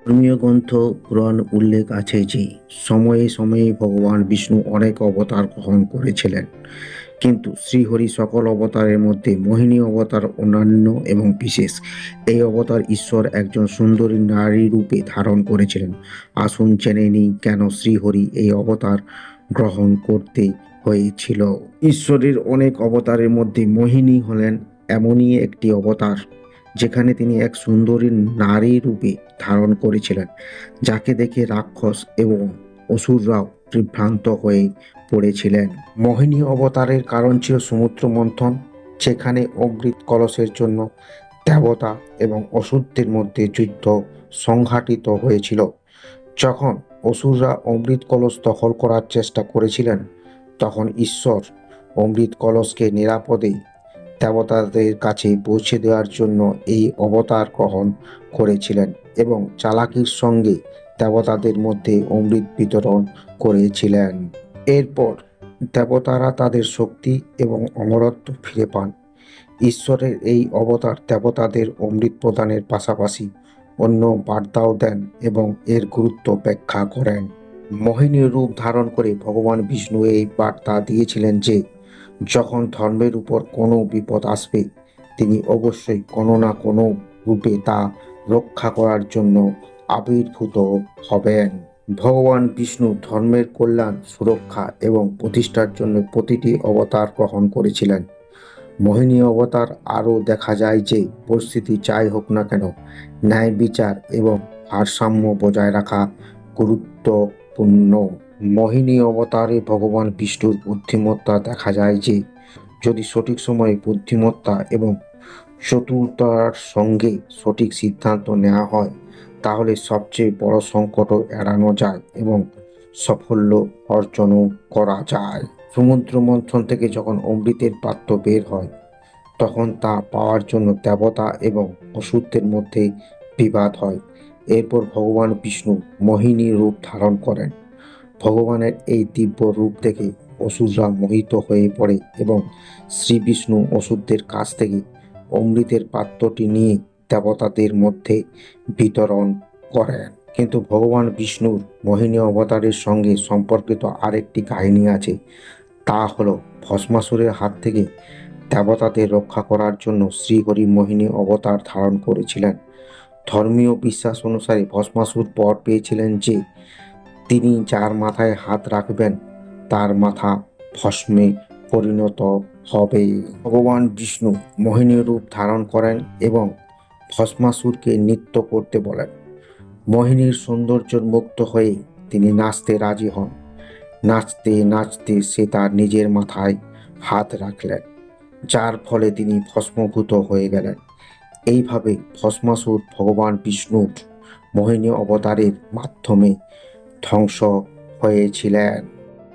ধর্মীয় গ্রন্থ পুরাণ উল্লেখ আছে যে সময়ে সময়ে ভগবান বিষ্ণু অনেক অবতার গ্রহণ করেছিলেন, কিন্তু শ্রীহরি সকল অবতারের মধ্যে মোহিনী অবতার অনন্য এবং বিশেষ। এই অবতার ঈশ্বর একজন সুন্দরী নারী রূপে ধারণ করেছিলেন। আসুন জেনে নিই কেন শ্রীহরি এই অবতার গ্রহণ করতে হয়েছিল। ঈশ্বরের অনেক অবতারের মধ্যে মোহিনী হলেন এমনই একটি অবতার যেখানে তিনি এক সুন্দরী নারী রূপে ধারণ করেছিলেন, যাকে দেখে রাক্ষস এবং অসুররাও বিভ্রান্ত হয়ে পড়েছিলেন। মোহিনী অবতারের কারণ ছিল সমুদ্র মন্থন, যেখানে অমৃত কলসের জন্য দেবতা এবং অসুরদের মধ্যে যুদ্ধ সংঘটিত হয়েছিল। যখন অসুররা অমৃত কলস দখল করার চেষ্টা করেছিলেন, তখন ঈশ্বর অমৃত কলসকে নিরাপদে দেবতাদের কাছে পৌঁছে দেওয়ার জন্য এই অবতার গ্রহণ করেছিলেন এবং চালাকির সঙ্গে দেবতাদের মধ্যে অমৃত বিতরণ করেছিলেন। এরপর দেবতারা তাদের শক্তি এবং অমরত্ব ফিরে পান। ঈশ্বরের এই অবতার দেবতাদের অমৃত প্রদানের পাশাপাশি অন্য বার্তাও দেন এবং এর গুরুত্ব ব্যাখ্যা করেন। মোহিনী রূপ ধারণ করে ভগবান বিষ্ণু এই বার্তা দিয়েছিলেন যে যখন ধর্মের উপর কোনো বিপদ আসবে, তিনি অবশ্যই কোনো না কোনো রূপে তা রক্ষা করার জন্য আবির্ভূত হবেন। ভগবান বিষ্ণু ধর্মের কল্যাণ, সুরক্ষা এবং প্রতিষ্ঠার জন্য প্রতিটি অবতার গ্রহণ করেছিলেন। মোহিনী অবতার আরও দেখা যায় যে পরিস্থিতি যাই হোক না কেন, ন্যায় বিচার এবং ভারসাম্য বজায় রাখা গুরুত্বপূর্ণ। মোহিনী অবতারে ভগবান বিষ্ণুর বুদ্ধিমত্তা দেখা যায় যে যদি সঠিক সময়ে বুদ্ধিমত্তা এবং চতুরতার সঙ্গে সঠিক সিদ্ধান্ত নেওয়া হয়, তাহলে সবচেয়ে বড় সংকটও এড়ানো যায় এবং সাফল্য অর্জনও করা যায়। সমুদ্র মন্থন থেকে যখন অমৃতের পাত্র বের হয়, তখন তা পাওয়ার জন্য দেবতা এবং অসুরদের মধ্যে বিবাদ হয়। এরপর ভগবান বিষ্ণু মোহিনী রূপ ধারণ করেন। ভগবানের এই দিব্য রূপ দেখে অসুররা মোহিত হয়ে পড়ে এবং শ্রী বিষ্ণু অসুরদের কাছ থেকে অমৃতের পাত্রটি নিয়ে দেবতাদের মধ্যে বিতরণ করেন। কিন্তু ভগবান বিষ্ণুর মোহিনী অবতারের সঙ্গে সম্পর্কিত আরেকটি কাহিনী আছে। তা হলো ভস্মাসুরের হাত থেকে দেবতাদের রক্ষা করার জন্য শ্রীহরি মোহিনী অবতার ধারণ করেছিলেন। ধর্মীয় বিশ্বাস অনুসারে ভস্মাসুর বর পেয়েছিলেন যে তিনি যার মাথায় হাত রাখবেন তার মাথা ভস্মে পরিণত হবে। ভগবান বিষ্ণু মোহিনী রূপ ধারণ করেন এবং ভস্মাসুরকে নৃত্য করতে বলেন। মোহিনীর সৌন্দর্যের মুগ্ধ হয়ে তিনি নাচতে রাজি হন। নাচতে নাচতে সে তার নিজের মাথায় হাত রাখলেন, যার ফলে তিনি ভস্মভূত হয়ে গেলেন। এইভাবে ভস্মাসুর ভগবান বিষ্ণুর মোহিনী অবতারের মাধ্যমে ধ্বংস হয়েছিলেন।